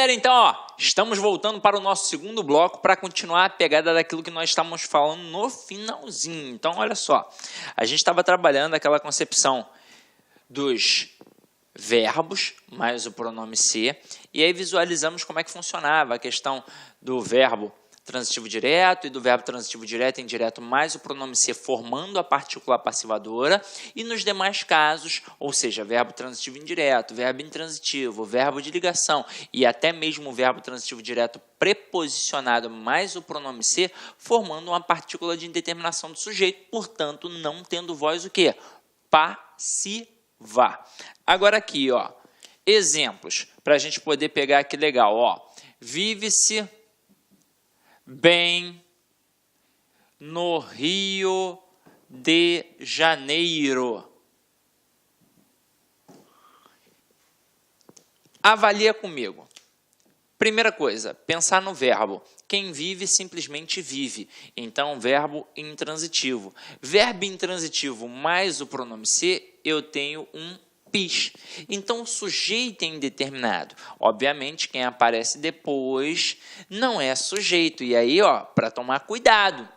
galera, então, ó, estamos voltando para o nosso segundo bloco para continuar a pegada daquilo que nós estávamos falando no finalzinho. Então, olha só, a gente estava trabalhando aquela concepção dos verbos mais o pronome ser, e aí visualizamos como é que funcionava a questão do verbo transitivo direto e do verbo transitivo direto e indireto mais o pronome ser formando a partícula passivadora, e nos demais casos, ou seja, verbo transitivo indireto, verbo intransitivo, verbo de ligação e até mesmo o verbo transitivo direto preposicionado mais o pronome ser, formando uma partícula de indeterminação do sujeito, portanto, não tendo voz o quê? Passiva. Agora aqui, ó, exemplos, para a gente poder pegar aqui legal, ó, vive-se bem no Rio de Janeiro. Avalia comigo. Primeira coisa, pensar no verbo. Quem vive simplesmente vive. Então, verbo intransitivo. Verbo intransitivo mais o pronome ser, eu tenho um PIS. Então, o sujeito é indeterminado. Obviamente, quem aparece depois não é sujeito. E aí, ó, para tomar cuidado,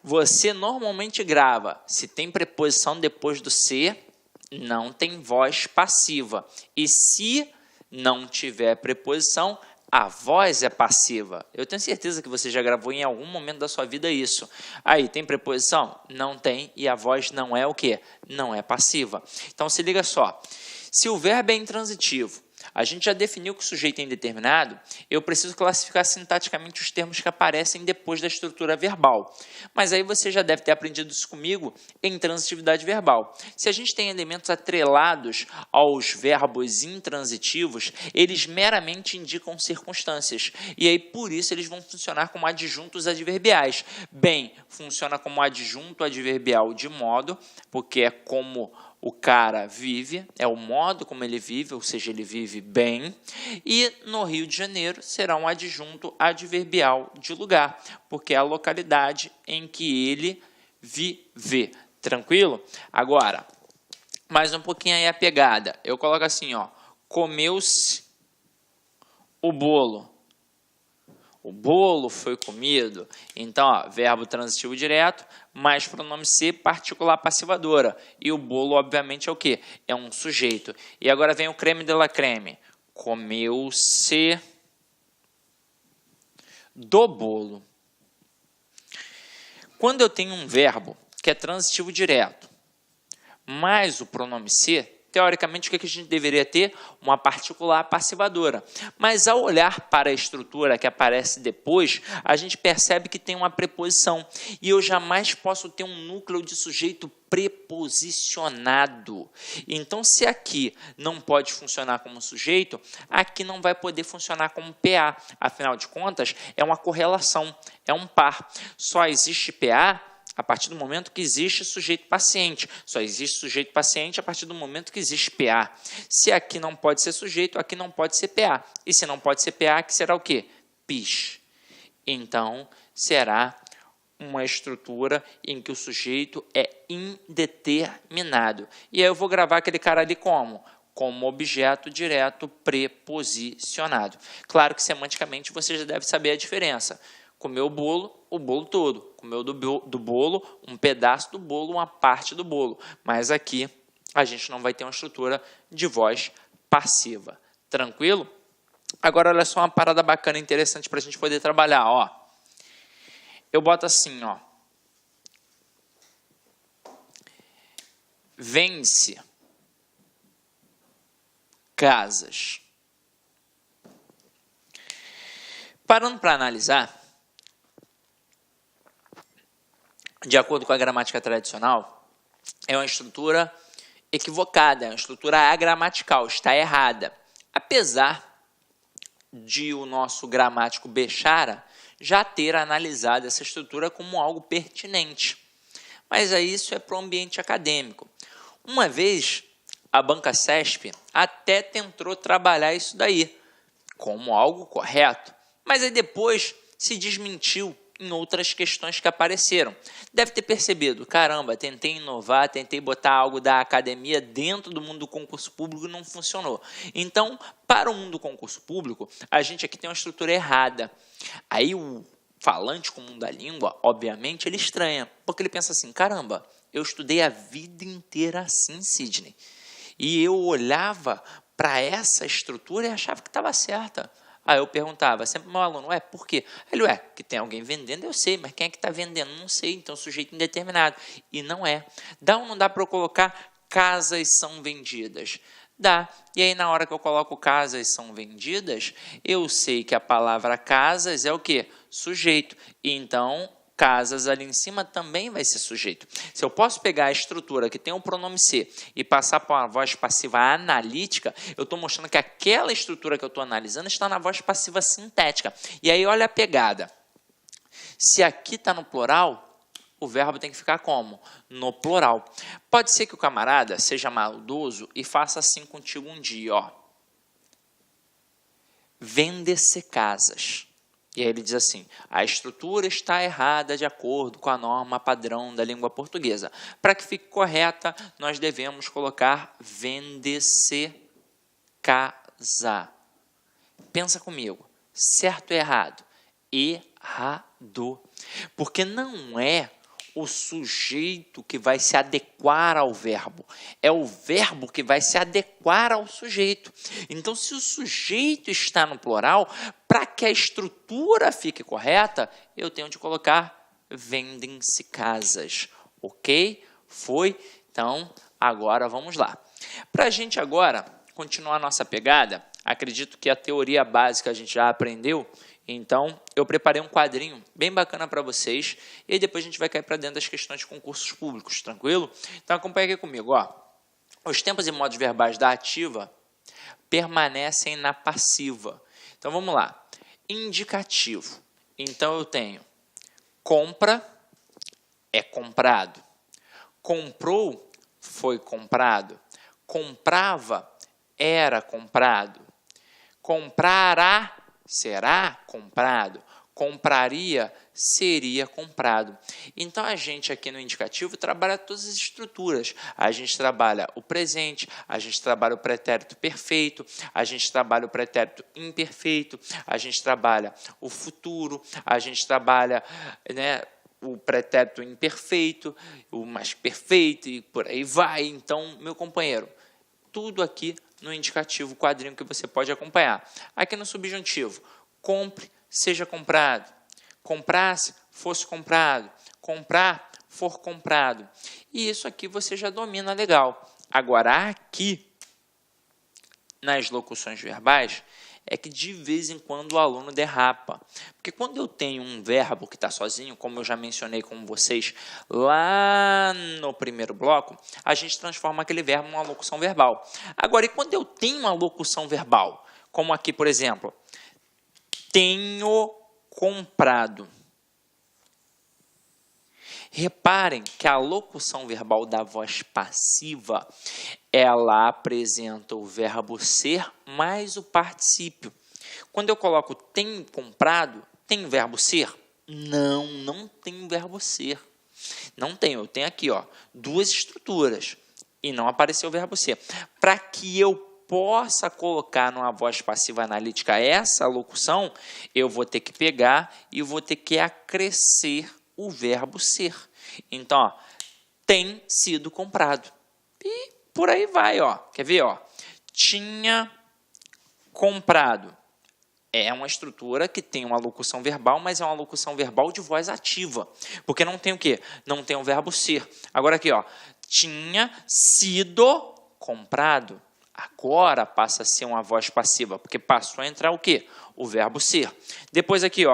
você normalmente grava. Se tem preposição depois do ser, não tem voz passiva. E se não tiver preposição, a voz é passiva. Eu tenho certeza que você já gravou em algum momento da sua vida isso. Aí, tem preposição? Não tem, e a voz não é o quê? Não é passiva. Então, se liga só. Se o verbo é intransitivo, a gente já definiu que o sujeito é indeterminado, eu preciso classificar sintaticamente os termos que aparecem depois da estrutura verbal. Mas aí você já deve ter aprendido isso comigo em transitividade verbal. Se a gente tem elementos atrelados aos verbos intransitivos, eles meramente indicam circunstâncias. E aí, por isso, eles vão funcionar como adjuntos adverbiais. Bem, funciona como adjunto adverbial de modo, porque é como o cara vive, é o modo como ele vive, ou seja, ele vive bem. E no Rio de Janeiro será um adjunto adverbial de lugar, porque é a localidade em que ele vive. Tranquilo? Agora, mais um pouquinho aí a pegada. Eu coloco assim, ó, comeu-se o bolo. O bolo foi comido. Então, ó, verbo transitivo direto, mais pronome ser, particular passivadora. E o bolo, obviamente, é o quê? É um sujeito. E agora vem o creme de la creme. Comeu-se do bolo. Quando eu tenho um verbo que é transitivo direto, mais o pronome ser, teoricamente, o que a gente deveria ter? Uma particular passivadora. Mas ao olhar para a estrutura que aparece depois, a gente percebe que tem uma preposição. E eu jamais posso ter um núcleo de sujeito preposicionado. Então, se aqui não pode funcionar como sujeito, aqui não vai poder funcionar como PA. Afinal de contas, é uma correlação, é um par. Só existe PA a partir do momento que existe sujeito paciente. Só existe sujeito paciente a partir do momento que existe PA. Se aqui não pode ser sujeito, aqui não pode ser PA. E se não pode ser PA, aqui será o quê? PIS. Então, será uma estrutura em que o sujeito é indeterminado. E aí eu vou gravar aquele cara ali como? Como objeto direto preposicionado. Claro que semanticamente você já deve saber a diferença. Comeu o bolo todo. Comeu do bolo, um pedaço do bolo, uma parte do bolo. Mas aqui a gente não vai ter uma estrutura de voz passiva. Tranquilo? Agora, olha só uma parada bacana, interessante para a gente poder trabalhar. Ó. Eu boto assim, ó. Vence casas. Parando para analisar, de acordo com a gramática tradicional, é uma estrutura equivocada, é uma estrutura agramatical, está errada. Apesar de o nosso gramático Bechara já ter analisado essa estrutura como algo pertinente. Mas aí isso é para o ambiente acadêmico. Uma vez, a Banca CESP até tentou trabalhar isso daí como algo correto, mas aí depois se desmentiu em outras questões que apareceram. Deve ter percebido, caramba, tentei inovar, tentei botar algo da academia dentro do mundo do concurso público e não funcionou. Então, para o mundo do concurso público, a gente aqui tem uma estrutura errada. Aí o falante comum da língua, obviamente, ele estranha, porque ele pensa assim, caramba, eu estudei a vida inteira assim, Sidney, e eu olhava para essa estrutura e achava que estava certa. Aí eu perguntava sempre ao meu aluno, por quê? Ele, que tem alguém vendendo, eu sei, mas quem é que está vendendo? Não sei, então sujeito indeterminado. E não é. Dá ou não dá para eu colocar casas são vendidas? Dá. E aí na hora que eu coloco casas são vendidas, eu sei que a palavra casas é o quê? Sujeito. E então casas ali em cima também vai ser sujeito. Se eu posso pegar a estrutura que tem o pronome ser e passar para uma voz passiva analítica, eu estou mostrando que aquela estrutura que eu estou analisando está na voz passiva sintética. E aí olha a pegada. Se aqui está no plural, o verbo tem que ficar como? No plural. Pode ser que o camarada seja maldoso e faça assim contigo um dia, ó. Vende-se casas. E aí ele diz assim, a estrutura está errada de acordo com a norma padrão da língua portuguesa. Para que fique correta, nós devemos colocar vende-se casa. Pensa comigo, certo ou errado? Errado. Porque não é o sujeito que vai se adequar ao verbo. É o verbo que vai se adequar ao sujeito. Então, se o sujeito está no plural, para que a estrutura fique correta, eu tenho de colocar vendem-se casas. Ok? Foi? Então, agora vamos lá. Para a gente agora continuar a nossa pegada, acredito que a teoria básica a gente já aprendeu. Então, eu preparei um quadrinho bem bacana para vocês e depois a gente vai cair para dentro das questões de concursos públicos, tranquilo? Então, acompanha aqui comigo. Ó. Os tempos e modos verbais da ativa permanecem na passiva. Então, vamos lá. Indicativo. Então, eu tenho compra, é comprado. Comprou, foi comprado. Comprava, era comprado. Comprará, será comprado. Compraria, seria comprado. Então, a gente aqui no indicativo trabalha todas as estruturas. A gente trabalha o presente, a gente trabalha o pretérito perfeito, a gente trabalha o pretérito imperfeito, a gente trabalha o futuro, a gente trabalha, o pretérito imperfeito, o mais perfeito e por aí vai. Então, meu companheiro, tudo aqui no indicativo, quadrinho que você pode acompanhar. Aqui no subjuntivo, compre, seja comprado. Comprasse, fosse comprado. Comprar, for comprado. E isso aqui você já domina legal. Agora, aqui, nas locuções verbais, é que de vez em quando o aluno derrapa. Porque quando eu tenho um verbo que está sozinho, como eu já mencionei com vocês lá no primeiro bloco, a gente transforma aquele verbo numa locução verbal. Agora, e quando eu tenho uma locução verbal? Como aqui, por exemplo, tenho comprado. Reparem que a locução verbal da voz passiva, ela apresenta o verbo ser mais o particípio. Quando eu coloco tenho comprado, tem o verbo ser? Não, não tem o verbo ser. Não tem, eu tenho aqui, duas estruturas e não apareceu o verbo ser. Para que eu possa colocar numa voz passiva analítica essa locução, eu vou ter que pegar e vou ter que acrescer o verbo ser. Então, tem sido comprado. E por aí vai, Quer ver, Tinha comprado. É uma estrutura que tem uma locução verbal, mas é uma locução verbal de voz ativa. Porque não tem o quê? Não tem o verbo ser. Agora aqui, tinha sido comprado. Agora passa a ser uma voz passiva, porque passou a entrar o quê? O verbo ser. Depois aqui,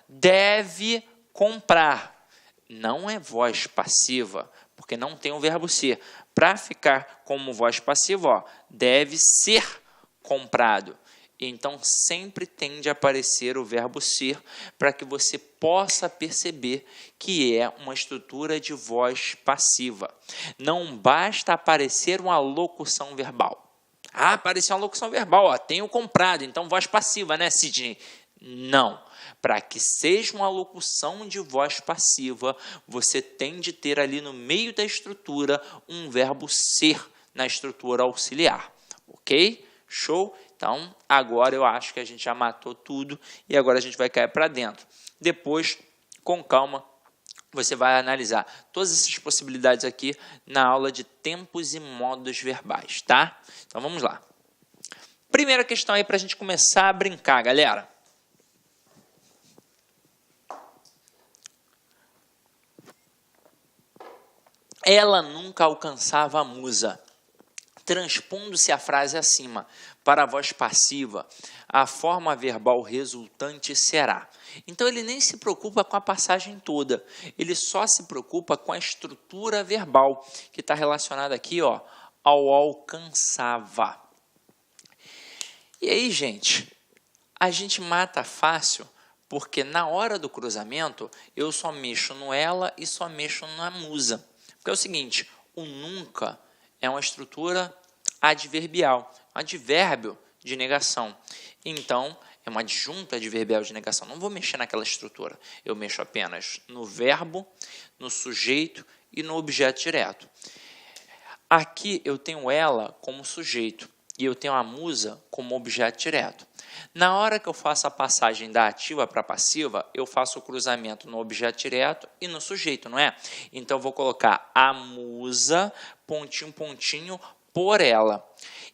deve comprar. Não é voz passiva, porque não tem o verbo ser. Para ficar como voz passiva, deve ser comprado. Então, sempre tende a aparecer o verbo ser para que você possa perceber que é uma estrutura de voz passiva. Não basta aparecer uma locução verbal. Apareceu uma locução verbal, tenho comprado, então voz passiva, né, Sidney? Não. Para que seja uma locução de voz passiva, você tem de ter ali no meio da estrutura um verbo ser na estrutura auxiliar. Ok? Show? Então, agora eu acho que a gente já matou tudo e agora a gente vai cair para dentro. Depois, com calma, você vai analisar todas essas possibilidades aqui na aula de tempos e modos verbais, tá? Então, vamos lá. Primeira questão aí para a gente começar a brincar, galera. Ela nunca alcançava a musa. Transpondo-se a frase acima para a voz passiva, a forma verbal resultante será. Então, ele nem se preocupa com a passagem toda, ele só se preocupa com a estrutura verbal, que está relacionada aqui, ó, ao alcançava. E aí, gente, a gente mata fácil, porque na hora do cruzamento, eu só mexo no ela e só mexo na musa. Porque é o seguinte, o nunca é uma estrutura adverbial, um advérbio de negação. Então, é um adjunto adverbial de negação. Não vou mexer naquela estrutura. Eu mexo apenas no verbo, no sujeito e no objeto direto. Aqui eu tenho ela como sujeito e eu tenho a musa como objeto direto. Na hora que eu faço a passagem da ativa para a passiva, eu faço o cruzamento no objeto direto e no sujeito, não é? Então, eu vou colocar a musa, pontinho, pontinho, por ela.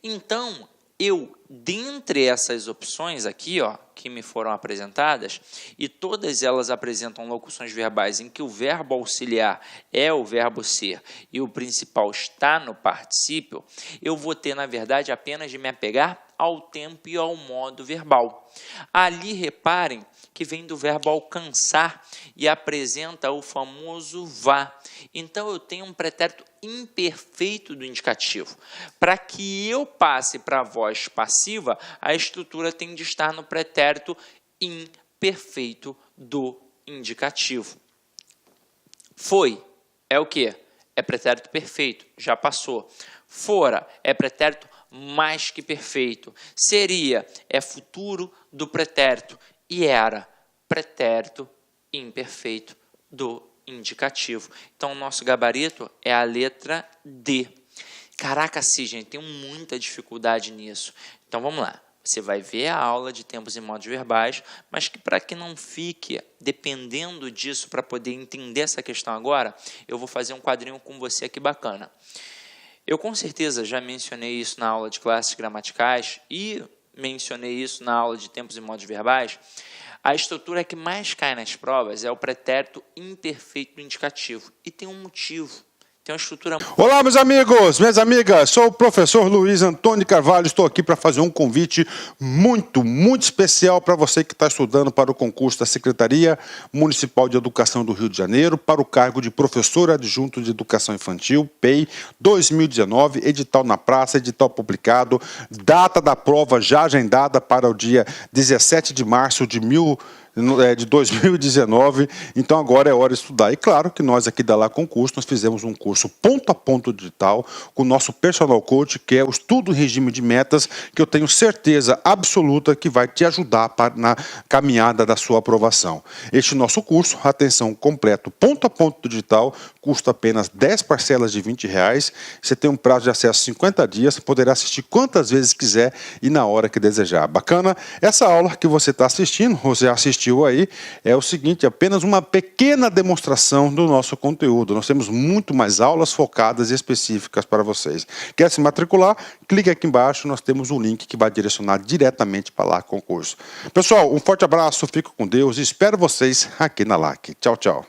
Então, eu, dentre essas opções aqui, ó, que me foram apresentadas, e todas elas apresentam locuções verbais em que o verbo auxiliar é o verbo ser e o principal está no particípio, eu vou ter, na verdade, apenas de me apegar ao tempo e ao modo verbal. Ali, reparem que vem do verbo alcançar e apresenta o famoso vá. Então, eu tenho um pretérito imperfeito do indicativo. Para que eu passe para a voz passiva, a estrutura tem de estar no pretérito imperfeito do indicativo. Foi é o quê? É pretérito perfeito, já passou. Fora é pretérito mais que perfeito. Seria é futuro do pretérito e era pretérito imperfeito do indicativo. Então, o nosso gabarito é a letra D. Caraca, sim, gente, tenho muita dificuldade nisso. Então, vamos lá. Você vai ver a aula de tempos e modos verbais, mas que para que não fique dependendo disso para poder entender essa questão agora, eu vou fazer um quadrinho com você aqui bacana. Eu com certeza já mencionei isso na aula de classes gramaticais e mencionei isso na aula de tempos e modos verbais. A estrutura que mais cai nas provas é o pretérito imperfeito do indicativo. E tem um motivo. Tem uma estrutura... Olá, meus amigos, minhas amigas. Sou o professor Luiz Antônio Carvalho. Estou aqui para fazer um convite muito especial para você que está estudando para o concurso da Secretaria Municipal de Educação do Rio de Janeiro para o cargo de professor adjunto de Educação Infantil, PEI 2019, edital na praça, edital publicado, data da prova já agendada para o dia 17 de março de 2019, então agora é hora de estudar. E claro que nós aqui da Lá Concurso, nós fizemos um curso ponto a ponto digital com o nosso personal coach, que é o estudo em regime de metas, que eu tenho certeza absoluta que vai te ajudar na caminhada da sua aprovação. Este nosso curso, atenção, completo, ponto a ponto digital, custa apenas 10 parcelas de R$20, você tem um prazo de acesso 50 dias, poderá assistir quantas vezes quiser e na hora que desejar. Bacana? Essa aula que você está assistindo, você assistiu aí, é o seguinte, apenas uma pequena demonstração do nosso conteúdo. Nós temos muito mais aulas focadas e específicas para vocês. Quer se matricular? Clique aqui embaixo, nós temos um link que vai direcionar diretamente para Lá Concurso. Pessoal, um forte abraço, fico com Deus e espero vocês aqui na LAC. Tchau, tchau.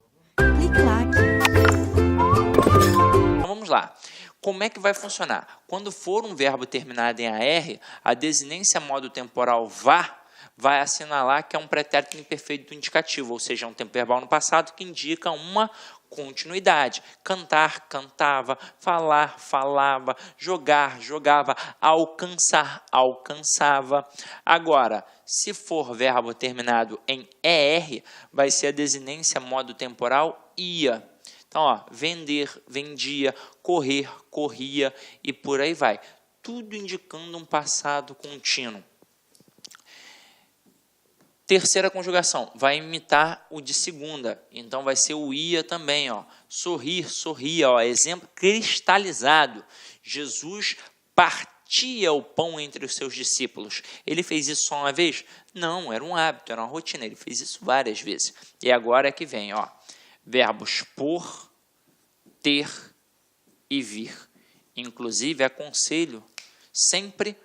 Vamos lá. Como é que vai funcionar? Quando for um verbo terminado em AR, a desinência modo temporal vá vai assinalar que é um pretérito imperfeito do indicativo, ou seja, um tempo verbal no passado que indica uma continuidade. Cantar, cantava, falar, falava, jogar, jogava, alcançar, alcançava. Agora, se for verbo terminado em ER, vai ser a desinência modo temporal ia. Então, ó, vender, vendia, correr, corria e por aí vai. Tudo indicando um passado contínuo. Terceira conjugação, vai imitar o de segunda, então vai ser o ia também, ó. Sorrir, sorria, ó, exemplo cristalizado. Jesus partia o pão entre os seus discípulos. Ele fez isso só uma vez? Não, era um hábito, era uma rotina, ele fez isso várias vezes. E agora é que vem, ó, verbos por, ter e vir. Inclusive, aconselho sempre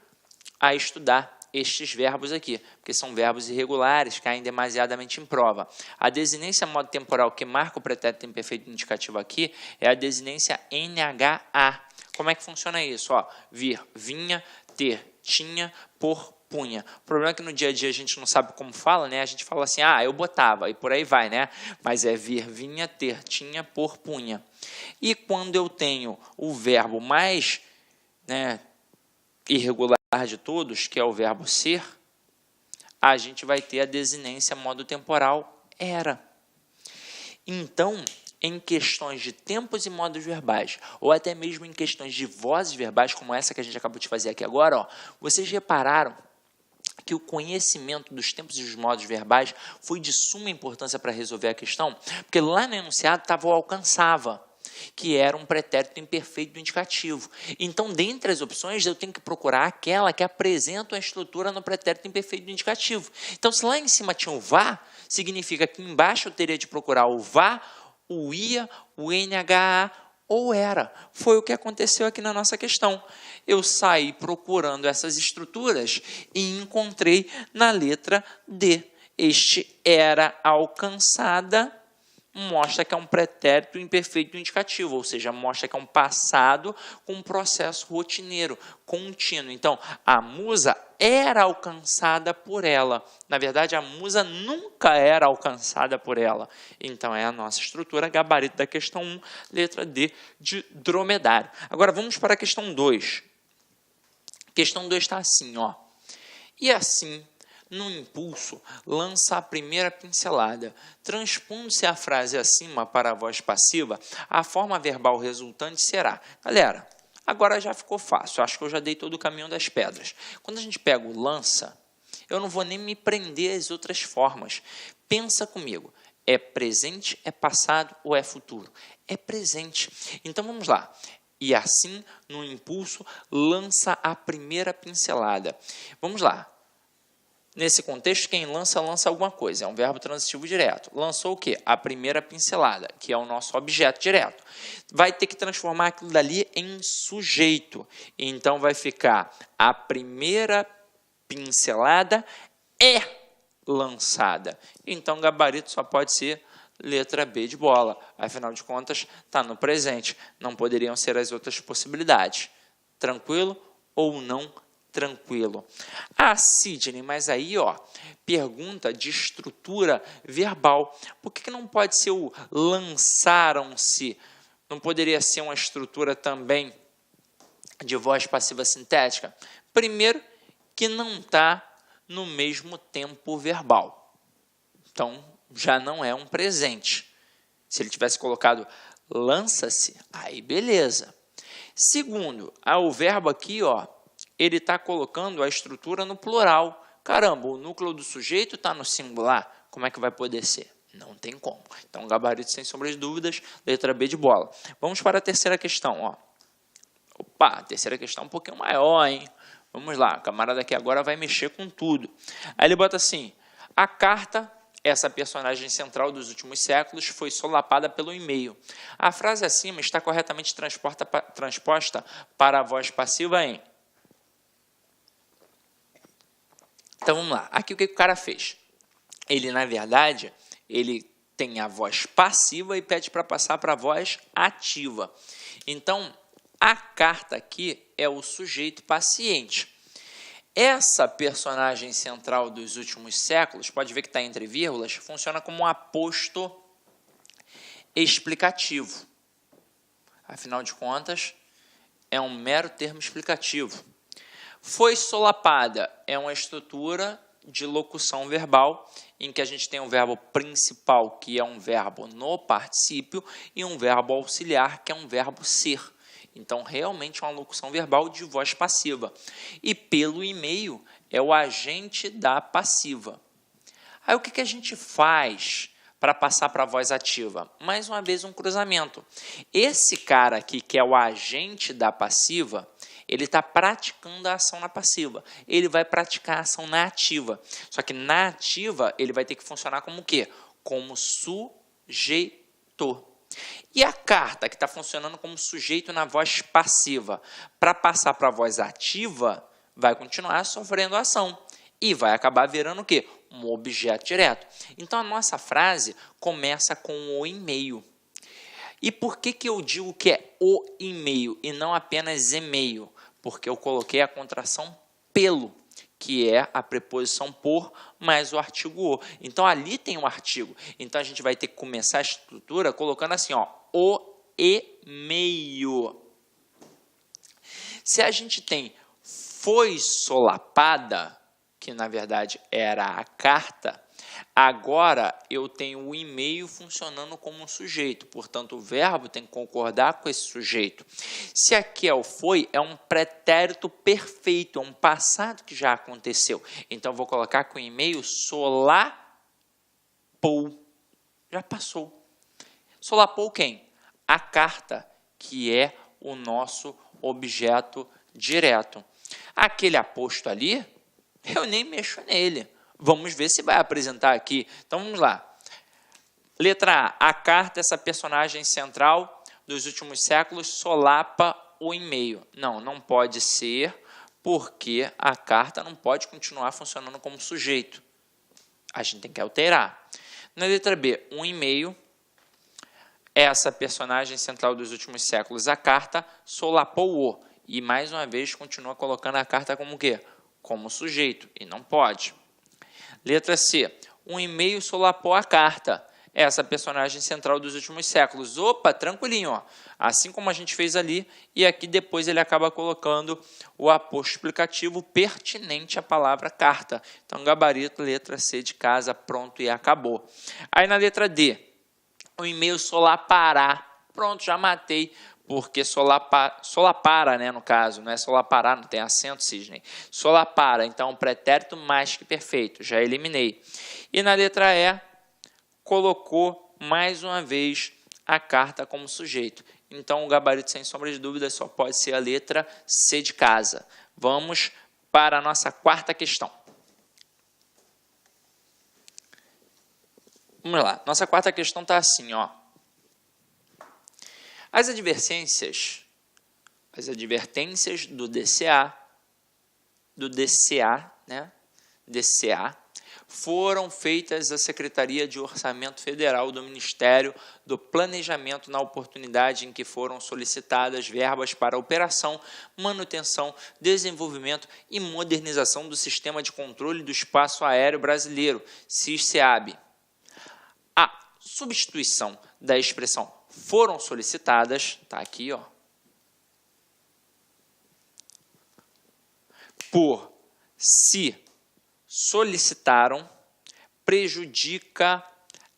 a estudar estes verbos aqui, porque são verbos irregulares, caem demasiadamente em prova. A desinência modo temporal que marca o pretérito imperfeito indicativo aqui é a desinência NHA. Como é que funciona isso? Ó, vir, vinha, ter, tinha, por, punha. O problema é que no dia a dia a gente não sabe como fala, né? A gente fala assim, ah, eu botava, e por aí vai, né? Mas é vir, vinha, ter, tinha, por, punha. E quando eu tenho o verbo mais, né, irregular de todos, que é o verbo ser, a gente vai ter a desinência modo temporal era. Então, em questões de tempos e modos verbais, ou até mesmo em questões de vozes verbais, como essa que a gente acabou de fazer aqui agora, ó, vocês repararam que o conhecimento dos tempos e dos modos verbais foi de suma importância para resolver a questão, porque lá no enunciado estava o alcançava, que era um pretérito imperfeito do indicativo. Então, dentre as opções, eu tenho que procurar aquela que apresenta a estrutura no pretérito imperfeito do indicativo. Então, se lá em cima tinha o vá, significa que embaixo eu teria de procurar o vá, o ia, o NHA ou era. Foi o que aconteceu aqui na nossa questão. Eu saí procurando essas estruturas e encontrei na letra D. Este era alcançada, mostra que é um pretérito imperfeito indicativo, ou seja, mostra que é um passado com um processo rotineiro, contínuo. Então, a musa era alcançada por ela. Na verdade, a musa nunca era alcançada por ela. Então, é a nossa estrutura, gabarito da questão 1, letra D de dromedário. Agora, vamos para a questão 2. Questão 2 está assim, ó. E assim, no impulso, lança a primeira pincelada. Transpondo-se a frase acima para a voz passiva, a forma verbal resultante será... Galera, agora já ficou fácil. Acho que eu já dei todo o caminho das pedras. Quando a gente pega o lança, eu não vou nem me prender às outras formas. Pensa comigo. É presente, é passado ou é futuro? É presente. Então, vamos lá. E assim, no impulso, lança a primeira pincelada. Vamos lá. Nesse contexto, quem lança, lança alguma coisa. É um verbo transitivo direto. Lançou o quê? A primeira pincelada, que é o nosso objeto direto. Vai ter que transformar aquilo dali em sujeito. Então, vai ficar a primeira pincelada é lançada. Então, gabarito só pode ser letra B de bola. Afinal de contas, está no presente. Não poderiam ser as outras possibilidades. Tranquilo ou não tranquilo? Ah, Sidney, mas aí, ó, pergunta de estrutura verbal. Por que não pode ser o lançaram-se? Não poderia ser uma estrutura também de voz passiva sintética? Primeiro, que não está no mesmo tempo verbal. Então, já não é um presente. Se ele tivesse colocado lança-se, aí beleza. Segundo, o verbo aqui, ó, ele está colocando a estrutura no plural. Caramba, o núcleo do sujeito está no singular. Como é que vai poder ser? Não tem como. Então, gabarito sem sombra de dúvidas, letra B de bola. Vamos para a terceira questão. Ó. Opa, a terceira questão é um pouquinho maior, hein? Vamos lá, o camarada aqui agora vai mexer com tudo. Aí ele bota assim, a carta, essa personagem central dos últimos séculos, foi solapada pelo e-mail. A frase acima está corretamente transposta para a voz passiva em... Então, vamos lá. Aqui o que o cara fez? Ele, na verdade, ele tem a voz passiva e pede para passar para a voz ativa. Então, a carta aqui é o sujeito paciente. Essa personagem central dos últimos séculos, pode ver que está entre vírgulas, funciona como um aposto explicativo. Afinal de contas, é um mero termo explicativo. Foi solapada é uma estrutura de locução verbal em que a gente tem um verbo principal, que é um verbo no particípio, e um verbo auxiliar, que é um verbo ser. Então, realmente é uma locução verbal de voz passiva. E pelo e-mail é o agente da passiva. Aí o que a gente faz para passar para a voz ativa? Mais uma vez um cruzamento. Esse cara aqui, que é o agente da passiva, ele está praticando a ação na passiva. Ele vai praticar a ação na ativa. Só que na ativa, ele vai ter que funcionar como o quê? Como sujeito. E a carta, que está funcionando como sujeito na voz passiva, para passar para a voz ativa, vai continuar sofrendo ação. E vai acabar virando o quê? Um objeto direto. Então, a nossa frase começa com o e-mail. E por que eu digo que é o e-mail e não apenas e-mail? Porque eu coloquei a contração pelo, que é a preposição por mais o artigo o. Então, ali tem um artigo. Então, a gente vai ter que começar a estrutura colocando assim, ó, o e-mail. Se a gente tem foi solapada, que na verdade era a carta, agora eu tenho o e-mail funcionando como um sujeito, portanto o verbo tem que concordar com esse sujeito. Se aqui é o foi, é um pretérito perfeito, é um passado que já aconteceu. Então eu vou colocar com o e-mail solapou, já passou. Solapou quem? A carta, que é o nosso objeto direto. Aquele aposto ali, eu nem mexo nele. Vamos ver se vai apresentar aqui. Então, vamos lá. Letra A. A carta, essa personagem central dos últimos séculos, solapa o e-mail. Não, não pode ser, porque a carta não pode continuar funcionando como sujeito. A gente tem que alterar. Na letra B, um e-mail, essa personagem central dos últimos séculos, a carta, solapou o. E, mais uma vez, continua colocando a carta como o quê? Como sujeito, e não pode. Letra C. Um e-mail solapou a carta. Essa personagem central dos últimos séculos. Opa, tranquilinho, ó. Assim como a gente fez ali, e aqui depois ele acaba colocando o aposto explicativo pertinente à palavra carta. Então, gabarito, letra C de casa, pronto e acabou. Aí na letra D, o e-mail solapará. Pronto, já matei. Porque solapara, né, no caso, não é solapará, não tem acento, Sidney. Solapara, então, pretérito mais que perfeito, já eliminei. E na letra E, colocou mais uma vez a carta como sujeito. Então, o gabarito, sem sombra de dúvida, só pode ser a letra C de casa. Vamos para a nossa quarta questão. Vamos lá, nossa quarta questão está assim, ó. As advertências do DCA, né? DCA, foram feitas à Secretaria de Orçamento Federal do Ministério do Planejamento na oportunidade em que foram solicitadas verbas para operação, manutenção, desenvolvimento e modernização do Sistema de Controle do Espaço Aéreo Brasileiro, SIS-SEAB. A substituição da expressão foram solicitadas, tá aqui, ó, por se solicitaram, prejudica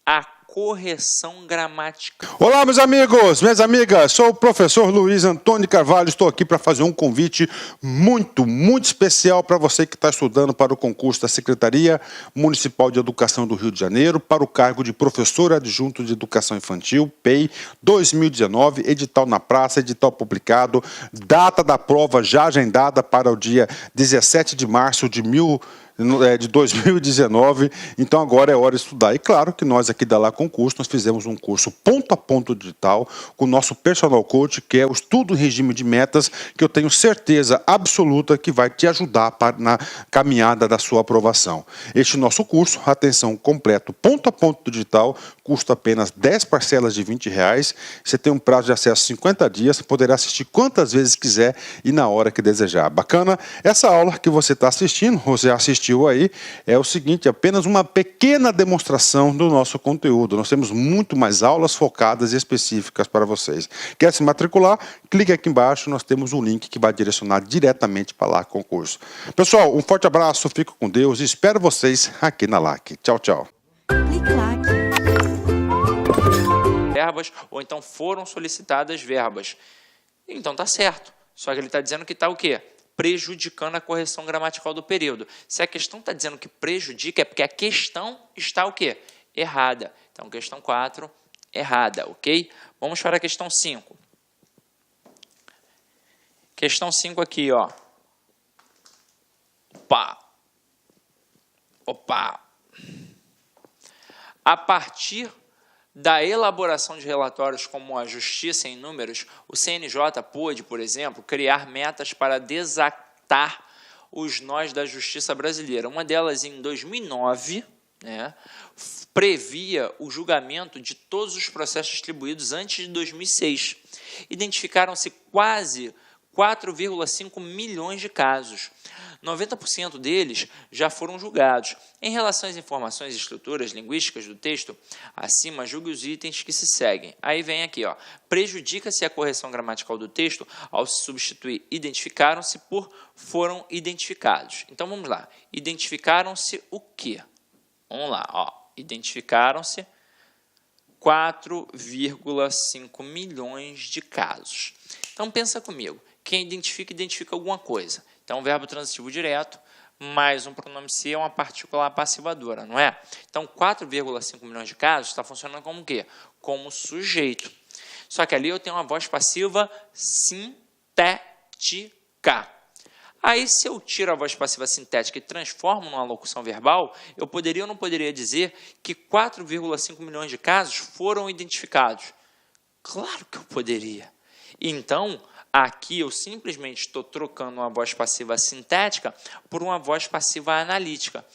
a correção gramatical. Olá, meus amigos, minhas amigas, sou o professor Luiz Antônio Carvalho, estou aqui para fazer um convite muito especial para você que está estudando para o concurso da Secretaria Municipal de Educação do Rio de Janeiro, para o cargo de professor adjunto de Educação Infantil, PEI 2019, edital na praça, edital publicado, data da prova já agendada para o dia 17 de março de 2019, então agora é hora de estudar. E claro que nós aqui da Lá Concurso, nós fizemos um curso ponto a ponto digital com o nosso personal coach, que é o estudo em regime de metas, que eu tenho certeza absoluta que vai te ajudar na caminhada da sua aprovação. Este nosso curso, atenção, completo, ponto a ponto digital, custa apenas 10 parcelas de R$20. Você tem um prazo de acesso 50 dias, poderá assistir quantas vezes quiser e na hora que desejar. Bacana? Essa aula que você está assistindo, você assistiu aí, é o seguinte, apenas uma pequena demonstração do nosso conteúdo. Nós temos muito mais aulas focadas e específicas para vocês. Quer se matricular? Clique aqui embaixo, nós temos um link que vai direcionar diretamente para Lá Concurso. Pessoal, um forte abraço, fico com Deus e espero vocês aqui na LAC. Tchau, tchau. Verbas, ou então foram solicitadas verbas. Então tá certo. Só que ele está dizendo que está o quê? prejudicando a correção gramatical do período. Se a questão está dizendo que prejudica, é porque a questão está o quê? Errada. Então, questão 4, errada, ok? Vamos para a questão 5. Questão 5 aqui, ó. Opa! A partir da elaboração de relatórios como a Justiça em Números, o CNJ pôde, por exemplo, criar metas para desatar os nós da justiça brasileira. Uma delas, em 2009, né, previa o julgamento de todos os processos distribuídos antes de 2006. Identificaram-se quase 4,5 milhões de casos. 90% deles já foram julgados. Em relação às informações e estruturas linguísticas do texto, acima julgue os itens que se seguem. Aí vem aqui, ó. Prejudica-se a correção gramatical do texto ao se substituir identificaram-se por foram identificados. Então, vamos lá. Identificaram-se o quê? Vamos lá, ó. Identificaram-se 4,5 milhões de casos. Então, pensa comigo. Quem identifica, identifica alguma coisa. Então, verbo transitivo direto, mais um pronome se é uma partícula passivadora, não é? Então, 4,5 milhões de casos está funcionando como o quê? Como sujeito. Só que ali eu tenho uma voz passiva sintética. Aí, se eu tiro a voz passiva sintética e transformo numa locução verbal, eu poderia ou não poderia dizer que 4,5 milhões de casos foram identificados? Claro que eu poderia. Então, aqui eu simplesmente estou trocando uma voz passiva sintética por uma voz passiva analítica.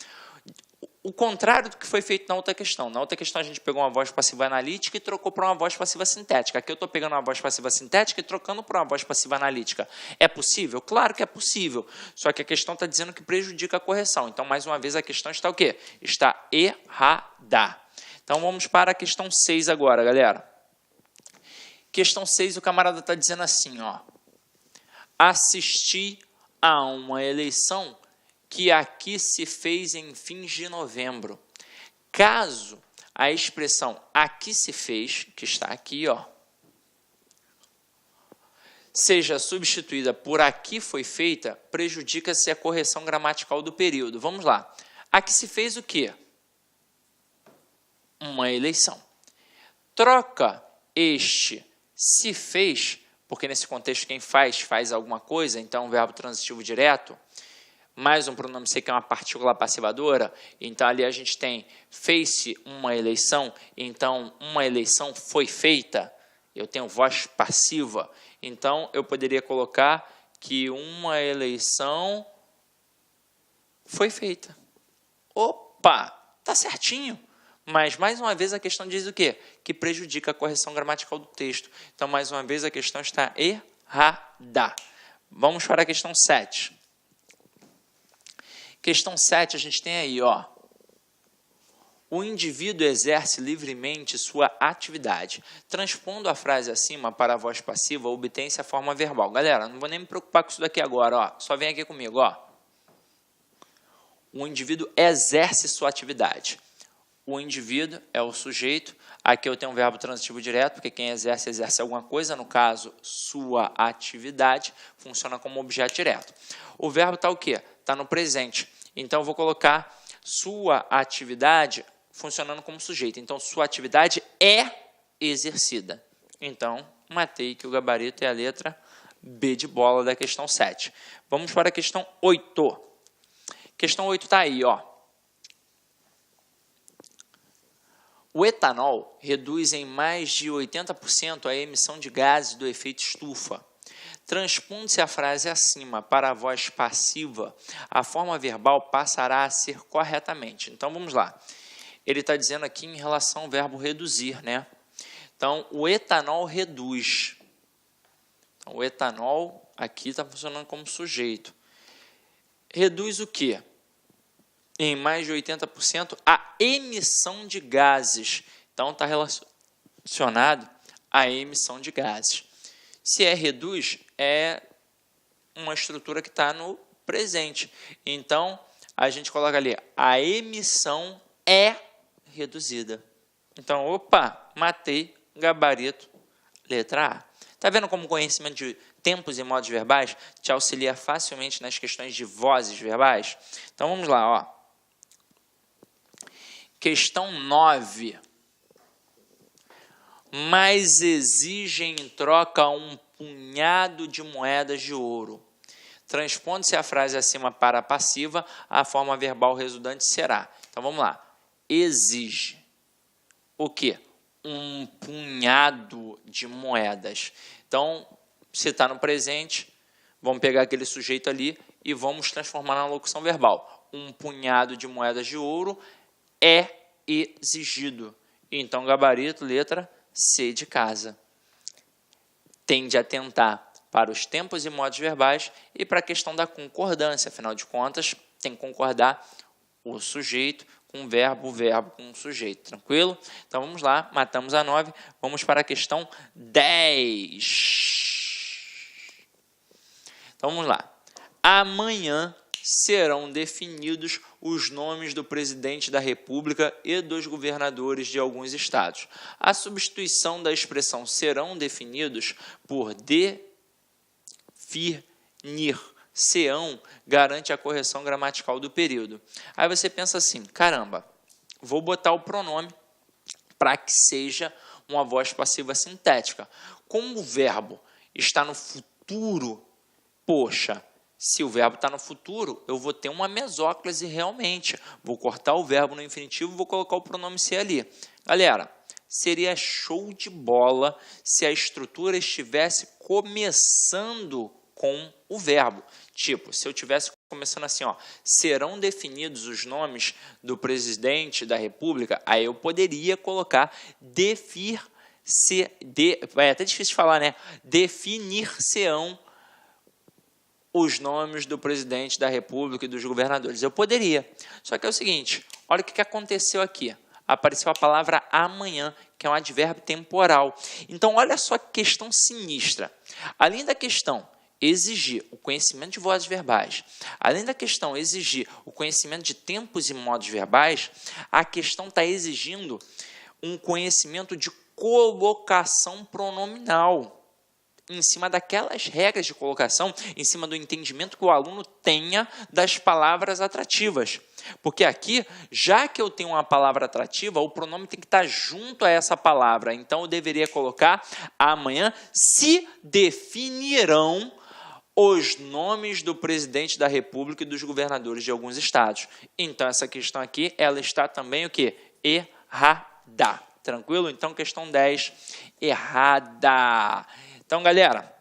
O contrário do que foi feito na outra questão. Na outra questão a gente pegou uma voz passiva analítica e trocou para uma voz passiva sintética. Aqui eu estou pegando uma voz passiva sintética e trocando para uma voz passiva analítica. É possível? Claro que é possível. Só que a questão está dizendo que prejudica a correção. Então, mais uma vez, a questão está o quê? Está errada. Então, vamos para a questão 6 agora, galera. Questão 6, o camarada está dizendo assim, ó. Assisti a uma eleição que aqui se fez em fins de novembro. Caso a expressão aqui se fez, que está aqui, ó, seja substituída por aqui foi feita, prejudica-se a correção gramatical do período. Vamos lá. Aqui se fez o quê? Uma eleição. Troca este se fez, porque nesse contexto quem faz alguma coisa, então verbo transitivo direto, mais um pronome se que é uma partícula passivadora, então ali a gente tem fez-se uma eleição, então uma eleição foi feita, eu tenho voz passiva, então eu poderia colocar que uma eleição foi feita. Opa, tá certinho. Mas, mais uma vez, a questão diz o quê? Que prejudica a correção gramatical do texto. Então, mais uma vez, a questão está errada. Vamos para a questão 7. Questão 7, a gente tem aí, ó. O indivíduo exerce livremente sua atividade. Transpondo a frase acima para a voz passiva, obtém-se a forma verbal. Galera, não vou nem me preocupar com isso daqui agora, ó. Só vem aqui comigo, ó. O indivíduo exerce sua atividade. O indivíduo é o sujeito. Aqui eu tenho um verbo transitivo direto, porque quem exerce, exerce alguma coisa. No caso, sua atividade, funciona como objeto direto. O verbo está o quê? Está no presente. Então, eu vou colocar sua atividade funcionando como sujeito. Então, sua atividade é exercida. Então, matei que o gabarito é a letra B de bola da questão 7. Vamos para a questão 8. Questão 8 está aí, ó. O etanol reduz em mais de 80% a emissão de gases do efeito estufa. Transpondo-se a frase acima para a voz passiva, a forma verbal passará a ser corretamente. Então, vamos lá. Ele está dizendo aqui em relação ao verbo reduzir, né? Então, o etanol reduz. Então, o etanol aqui está funcionando como sujeito. Reduz o quê? Em mais de 80% a emissão de gases. Então, está relacionado à emissão de gases. Se é reduz, é uma estrutura que está no presente. Então, a gente coloca ali, a emissão é reduzida. Então, opa, matei, gabarito, letra A. Está vendo como o conhecimento de tempos e modos verbais te auxilia facilmente nas questões de vozes verbais. Então vamos lá, ó. Questão 9. Mas exigem em troca um punhado de moedas de ouro. Transpondo-se a frase acima para a passiva, a forma verbal resultante será. Então vamos lá. Exige o quê? Um punhado de moedas. Então, se está no presente, vamos pegar aquele sujeito ali e vamos transformar na locução verbal. Um punhado de moedas de ouro é exigido. Então, gabarito, letra C de casa. Tem de atentar para os tempos e modos verbais e para a questão da concordância. Afinal de contas, tem que concordar o sujeito com o verbo com o sujeito. Tranquilo? Então, vamos lá. Matamos a 9. Vamos para a questão 10. Então, vamos lá. Amanhã serão definidos os nomes do presidente da República e dos governadores de alguns estados. A substituição da expressão serão definidos por definir-se-ão garante a correção gramatical do período. Aí você pensa assim, caramba, vou botar o pronome para que seja uma voz passiva sintética. Como o verbo está no futuro, poxa, se o verbo está no futuro, eu vou ter uma mesóclise realmente. Vou cortar o verbo no infinitivo e vou colocar o pronome se ali. Galera, seria show de bola se a estrutura estivesse começando com o verbo. Tipo, se eu tivesse começando assim, ó, serão definidos os nomes do presidente da República, aí eu poderia colocar é até difícil de falar, né? Definir-se-ão os nomes do presidente da República e dos governadores. Eu poderia. Só que é o seguinte, olha o que aconteceu aqui. Apareceu a palavra amanhã, que é um advérbio temporal. Então, olha só que questão sinistra. Além da questão exigir o conhecimento de vozes verbais, além da questão exigir o conhecimento de tempos e modos verbais, a questão está exigindo um conhecimento de colocação pronominal, em cima daquelas regras de colocação, em cima do entendimento que o aluno tenha das palavras atrativas. Porque aqui, já que eu tenho uma palavra atrativa, o pronome tem que estar junto a essa palavra. Então, eu deveria colocar amanhã se definirão os nomes do presidente da República e dos governadores de alguns estados. Então, essa questão aqui, ela está também o quê? Errada. Tranquilo? Então, questão 10, errada. Então, galera,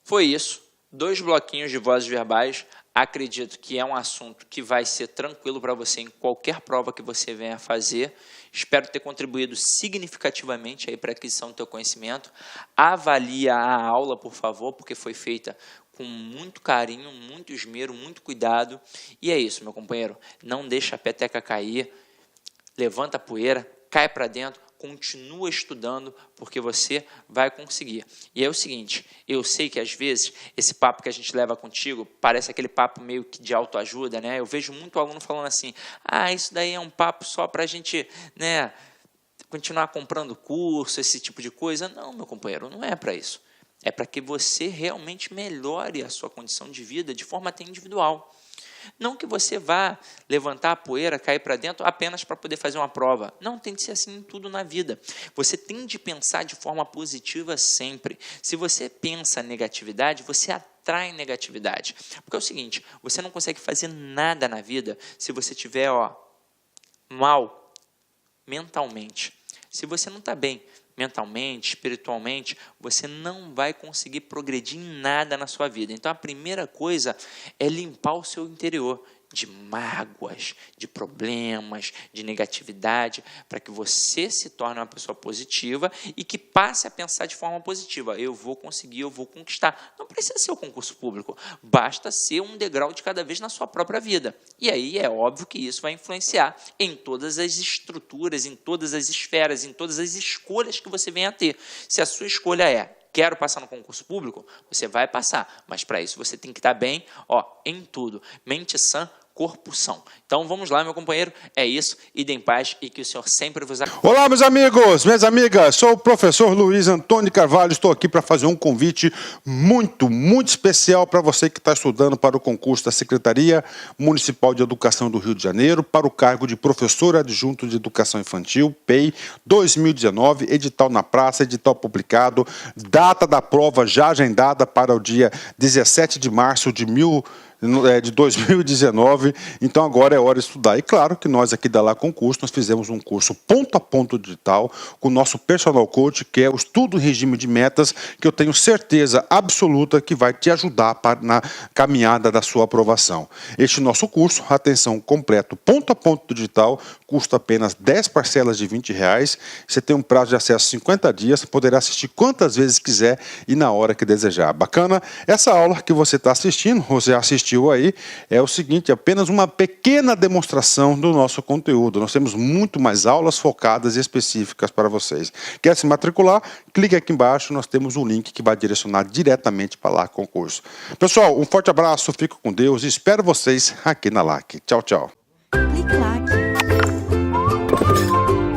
foi isso. 2 bloquinhos de vozes verbais. Acredito que é um assunto que vai ser tranquilo para você em qualquer prova que você venha fazer. Espero ter contribuído significativamente aí para a aquisição do teu conhecimento. Avalie a aula, por favor, porque foi feita com muito carinho, muito esmero, muito cuidado. E é isso, meu companheiro. Não deixa a peteca cair. Levanta a poeira, cai para dentro. Continua estudando, porque você vai conseguir. E é o seguinte, eu sei que às vezes esse papo que a gente leva contigo parece aquele papo meio que de autoajuda, né? Eu vejo muito aluno falando assim, isso daí é um papo só para a gente, né, continuar comprando curso, esse tipo de coisa. Não, meu companheiro, não é para isso. É para que você realmente melhore a sua condição de vida de forma até individual. Não que você vá levantar a poeira, cair para dentro apenas para poder fazer uma prova. Não, tem de ser assim em tudo na vida. Você tem de pensar de forma positiva sempre. Se você pensa negatividade, você atrai negatividade. Porque é o seguinte, você não consegue fazer nada na vida se você estiver mal mentalmente. Se você não está bem mentalmente, espiritualmente, você não vai conseguir progredir em nada na sua vida. Então, a primeira coisa é limpar o seu interior de mágoas, de problemas, de negatividade, para que você se torne uma pessoa positiva e que passe a pensar de forma positiva. Eu vou conseguir, eu vou conquistar. Não precisa ser o concurso público, basta ser um degrau de cada vez na sua própria vida. E aí é óbvio que isso vai influenciar em todas as estruturas, em todas as esferas, em todas as escolhas que você venha a ter. Se a sua escolha é quero passar no concurso público, você vai passar, mas para isso você tem que estar bem, em tudo. Mente sã, corpo são. Então vamos lá, meu companheiro, é isso, idem em paz e que o Senhor sempre vos acompanhe. Olá, meus amigos, minhas amigas, sou o professor Luiz Antônio Carvalho, estou aqui para fazer um convite muito especial para você que está estudando para o concurso da Secretaria Municipal de Educação do Rio de Janeiro, para o cargo de professor adjunto de Educação Infantil, PEI 2019, edital na praça, edital publicado, data da prova já agendada para o dia 17 de março de 2019, então agora é hora de estudar. E claro que nós aqui da Lá Concurso, nós fizemos um curso ponto a ponto digital com o nosso personal coach, que é o estudo em regime de metas, que eu tenho certeza absoluta que vai te ajudar na caminhada da sua aprovação. Este nosso curso, atenção, completo, ponto a ponto digital, custa apenas 10 parcelas de R$20. Você tem um prazo de acesso 50 dias, poderá assistir quantas vezes quiser e na hora que desejar. Bacana? Essa aula que você está assistindo, você assistiu aí, é o seguinte, é apenas uma pequena demonstração do nosso conteúdo. Nós temos muito mais aulas focadas e específicas para vocês. Quer se matricular? Clique aqui embaixo, nós temos um link que vai direcionar diretamente para Lá Concurso. Pessoal, um forte abraço, fico com Deus e espero vocês aqui na LAC. Tchau, tchau. Clique lá.